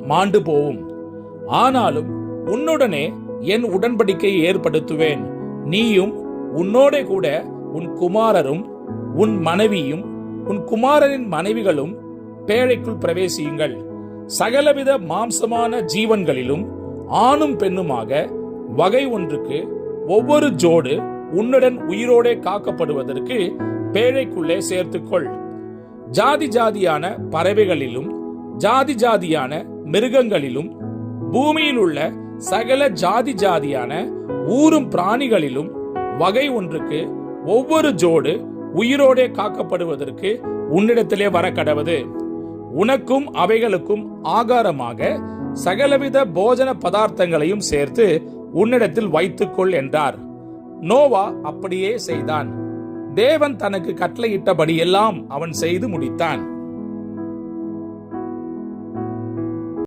மாண்டு போவும். ஆனாலும் உன்னுடனே என் உடன்படிக்கையை ஏற்படுத்துவேன். நீயும் உன்னோட கூட உன் குமாரரும் உன் மனைவியும் உன் குமாரரின் மனைவிகளும் பேழைக்குள் பிரவேசியுங்கள். சகலவித மாம்சமான ஜீவன்களிலும் ஆணும் பெண்ணுமாக வகை ஒன்றுக்கு ஒவ்வொரு ஜோடு உன்னுடன் உயிரோடே காக்கப்படுவதற்கு பேழைக்குள்ளே சேர்த்துக்கொள். ஜாதி ஜாதியான பறவைகளிலும் ஜாதி ஜாதியான மிருகங்களிலும் பூமியில் உள்ள சகல ஜாதி ஜாதியான ஊரும் பிராணிகளிலும் வகை ஒன்றுக்கு ஒவ்வொரு ஜோடு உயிரோடே காக்கப்படுவதற்கு உன்னிடத்திலே வர கடவது. உனக்கும் அவைகளுக்கும் ஆகாரமாக சகலவித போஜன பதார்த்தங்களையும் சேர்த்து உன்னிடத்தில் வைத்துக்கொள் என்றார். நோவா அப்படியே செய்தான். தேவன் தனக்கு கட்டளையிட்டபடி எல்லாம் அவன் செய்து முடித்தான்.